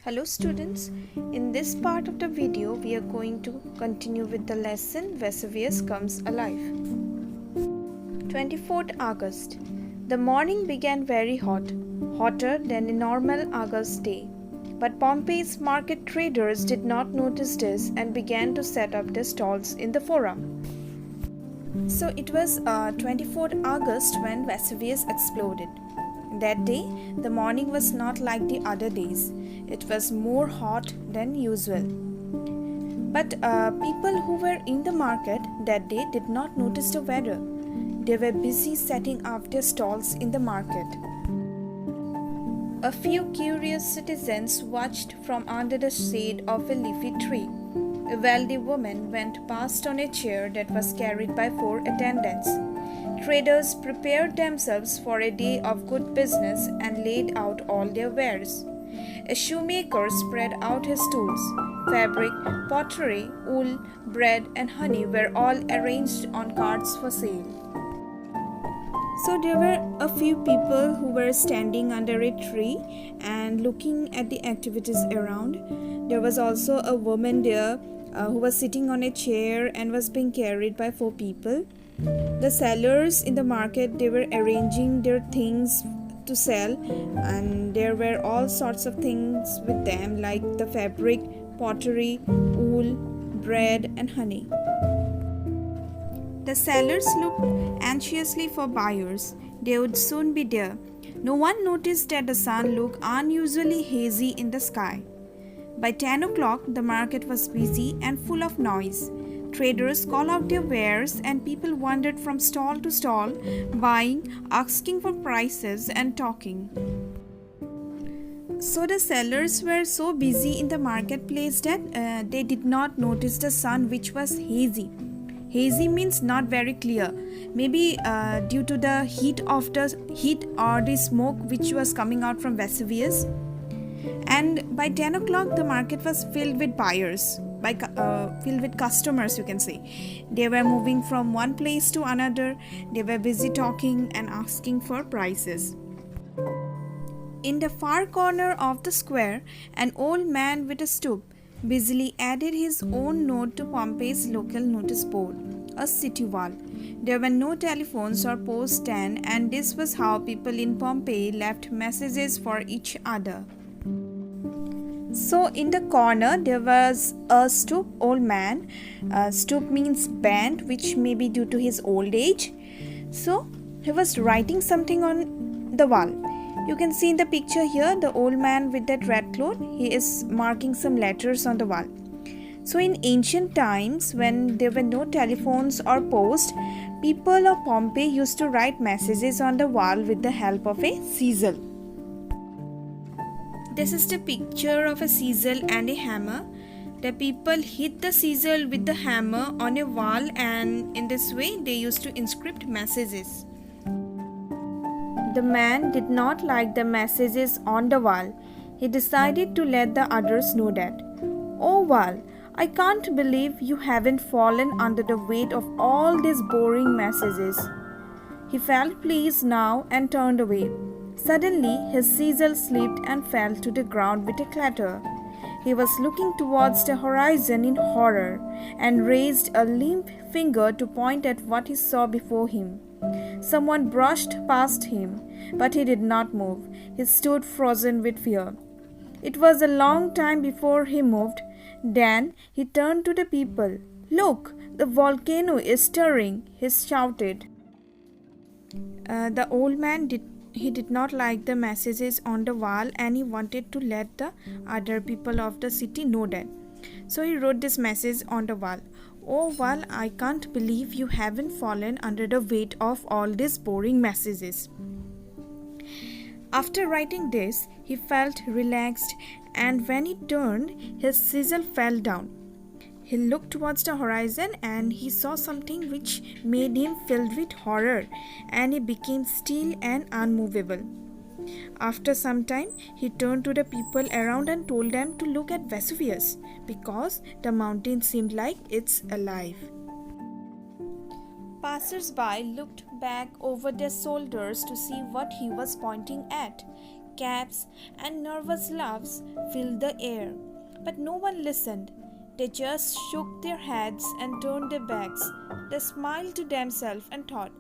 Hello students, in this part of the video we are going to continue with the lesson Vesuvius Comes Alive. 24th August. The morning began very hot, hotter than a normal August day. But Pompey's market traders did not notice this and began to set up their stalls in the forum. So it was 24th August when Vesuvius exploded. That day, the morning was not like the other days. It was more hot than usual. But people who were in the market that day did not notice the weather. They were busy setting up their stalls in the market. A few curious citizens watched from under the shade of a leafy tree. A wealthy woman went past on a chair that was carried by 4 attendants. Traders prepared themselves for a day of good business and laid out all their wares. A shoemaker spread out his tools. Fabric, pottery, wool, bread, and honey were all arranged on carts for sale. So there were a few people who were standing under a tree and looking at the activities around. There was also a woman there who was sitting on a chair and was being carried by 4 people. The sellers in the market, they were arranging their things to sell, and there were all sorts of things with them like the fabric, pottery, wool, bread, and honey. The sellers looked anxiously for buyers. They would soon be there. No one noticed that the sun looked unusually hazy in the sky. By 10 o'clock, the market was busy and full of noise. Traders called out their wares and people wandered from stall to stall, buying, asking for prices and talking. So the sellers were so busy in the marketplace that they did not notice the sun, which was hazy. Hazy means not very clear, maybe due to the heat or the smoke which was coming out from Vesuvius. And by 10 o'clock the market was filled with buyers, filled with customers, you can say. They were moving from one place to another. They were busy talking and asking for prices. In the far corner of the square, an old man with a stoop busily added his own note to Pompey's local notice board, a city wall. There were no telephones or post stand, and this was how people in Pompeii left messages for each other. So in the corner there was a stoop old man. Stoop means bent, which may be due to his old age. So he was writing something on the wall. You can see in the picture here the old man with that red cloth. He is marking some letters on the wall. So in ancient times, when there were no telephones or post, people of Pompeii used to write messages on the wall with the help of a chisel. This is the picture of a chisel and a hammer. The people hit the chisel with the hammer on a wall, and in this way they used to inscript messages. The man did not like the messages on the wall. He decided to let the others know that. "Oh wall, I can't believe you haven't fallen under the weight of all these boring messages." He felt pleased now and turned away. Suddenly, his chisel slipped and fell to the ground with a clatter. He was looking towards the horizon in horror and raised a limp finger to point at what he saw before him. Someone brushed past him, but he did not move. He stood frozen with fear. It was a long time before he moved. Then he turned to the people. "Look, the volcano is stirring," he shouted. The old man did not like the messages on the wall, and he wanted to let the other people of the city know that. So he wrote this message on the wall. "Oh wall, I can't believe you haven't fallen under the weight of all these boring messages." After writing this, he felt relaxed, and when he turned, his chisel fell down. He looked towards the horizon and he saw something which made him filled with horror, and he became still and unmovable. After some time, he turned to the people around and told them to look at Vesuvius, because the mountain seemed like it's alive. Passers-by looked back over their shoulders to see what he was pointing at. caps, and nervous laughs filled the air. But no one listened. They just shook their heads and turned their backs. They smiled to themselves and thought,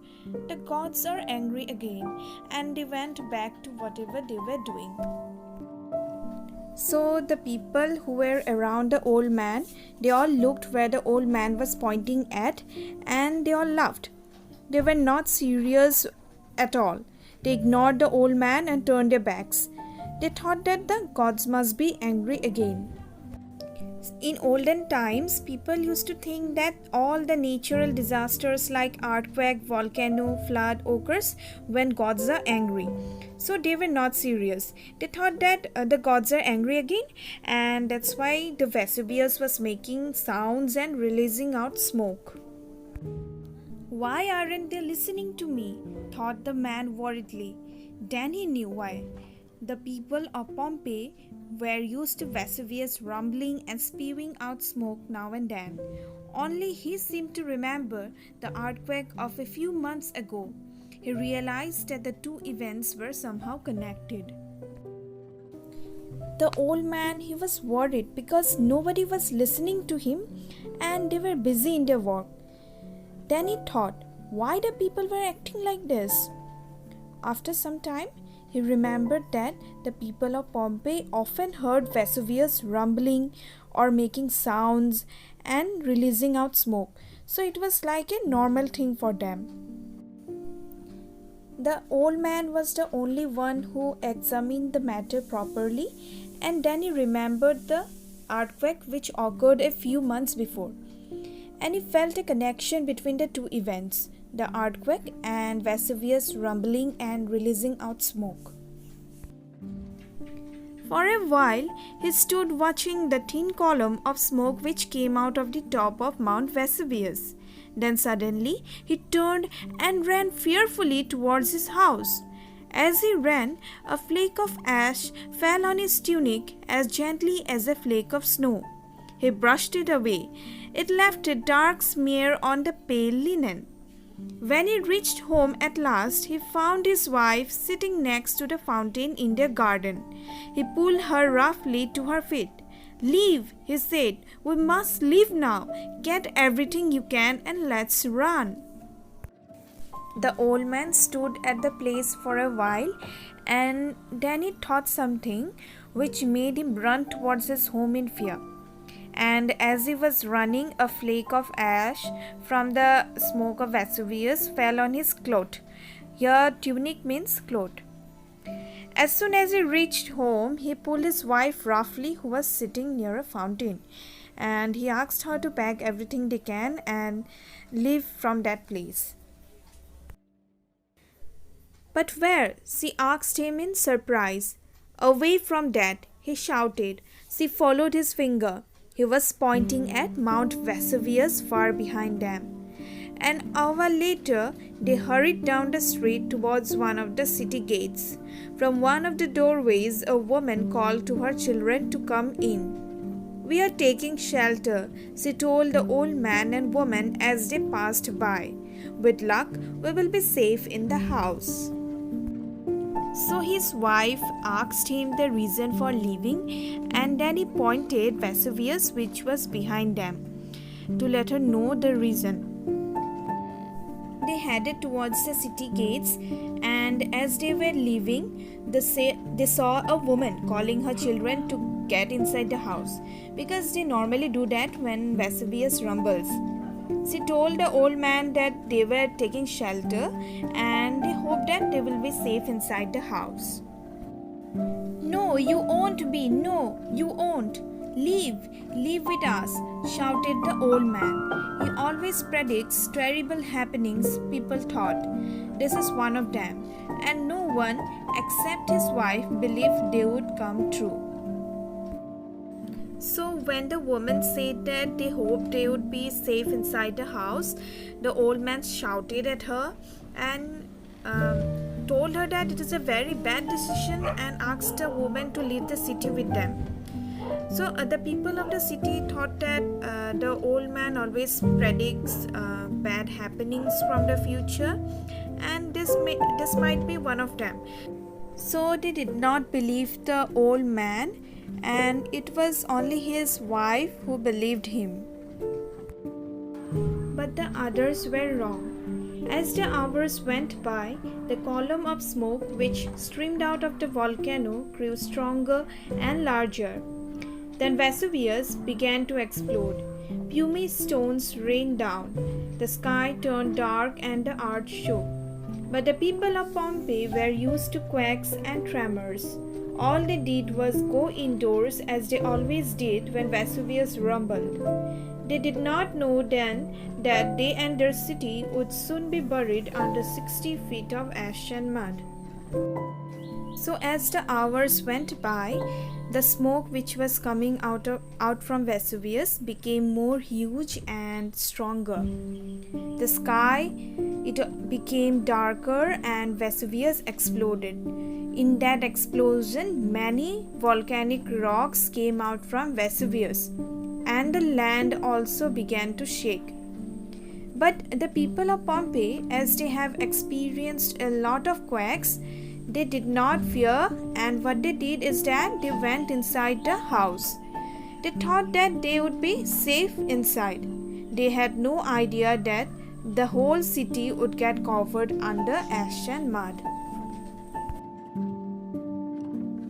the gods are angry again, and they went back to whatever they were doing. So the people who were around the old man, they all looked where the old man was pointing at, and they all laughed. They were not serious at all. They ignored the old man and turned their backs. They thought that the gods must be angry again. In olden times, people used to think that all the natural disasters like earthquake, volcano, flood occurs when gods are angry. So they were not serious. They thought that the gods are angry again, and that's why the Vesuvius was making sounds and releasing out smoke. Why aren't they listening to me? Thought the man worriedly. Then he knew why. The people of Pompeii were used to Vesuvius rumbling and spewing out smoke now and then. Only he seemed to remember the earthquake of a few months ago. He realized that the two events were somehow connected. The old man, he was worried because nobody was listening to him and they were busy in their work. Then he thought, why the people were acting like this? After some time, he remembered that the people of Pompeii often heard Vesuvius rumbling or making sounds and releasing out smoke, so it was like a normal thing for them. The old man was the only one who examined the matter properly, and then he remembered the earthquake which occurred a few months before, and he felt a connection between the two events, the earthquake and Vesuvius rumbling and releasing out smoke. For a while, he stood watching the thin column of smoke which came out of the top of Mount Vesuvius. Then suddenly, he turned and ran fearfully towards his house. As he ran, a flake of ash fell on his tunic as gently as a flake of snow. He brushed it away. It left a dark smear on the pale linen. When he reached home at last, he found his wife sitting next to the fountain in their garden. He pulled her roughly to her feet. "Leave," he said. "We must leave now. Get everything you can and let's run." The old man stood at the place for a while, and then he thought something which made him run towards his home in fear. And as he was running, a flake of ash from the smoke of Vesuvius fell on his cloth. Here, tunic means cloth. As soon as he reached home, he pulled his wife roughly, who was sitting near a fountain, and he asked her to pack everything they can and leave from that place. "But where?" she asked him in surprise. "Away from that," he shouted. She followed his finger. He was pointing at Mount Vesuvius far behind them. An hour later, they hurried down the street towards one of the city gates. From one of the doorways, a woman called to her children to come in. "We are taking shelter," she told the old man and woman as they passed by. "With luck, we will be safe in the house." So his wife asked him the reason for leaving, and then he pointed Vesuvius, which was behind them, to let her know the reason. They headed towards the city gates, and as they were leaving, they saw a woman calling her children to get inside the house, because they normally do that when Vesuvius rumbles. She told the old man that they were taking shelter and they hoped that they will be safe inside the house. "No, you won't be. No, you won't. Leave with us," shouted the old man. He always predicts terrible happenings, people thought. This is one of them, and no one except his wife believed they would come true. So when the woman said that they hoped they would be safe inside the house, the old man shouted at her and told her that it is a very bad decision and asked the woman to leave the city with them. So the people of the city thought that the old man always predicts bad happenings from the future, and this might be one of them. So they did not believe the old man, and it was only his wife who believed him. But the others were wrong. As the hours went by, the column of smoke which streamed out of the volcano grew stronger and larger. Then Vesuvius began to explode. Pumice stones rained down. The sky turned dark and the earth shook. But the people of Pompeii were used to quakes and tremors. All they did was go indoors as they always did when Vesuvius rumbled. They did not know then that they and their city would soon be buried under 60 feet of ash and mud. So as the hours went by, the smoke which was coming out from Vesuvius became more huge and stronger. The sky, it became darker and Vesuvius exploded. In that explosion, many volcanic rocks came out from Vesuvius, and the land also began to shake. But the people of Pompeii, as they have experienced a lot of quakes, they did not fear, and what they did is that they went inside the house. They thought that they would be safe inside. They had no idea that the whole city would get covered under ash and mud.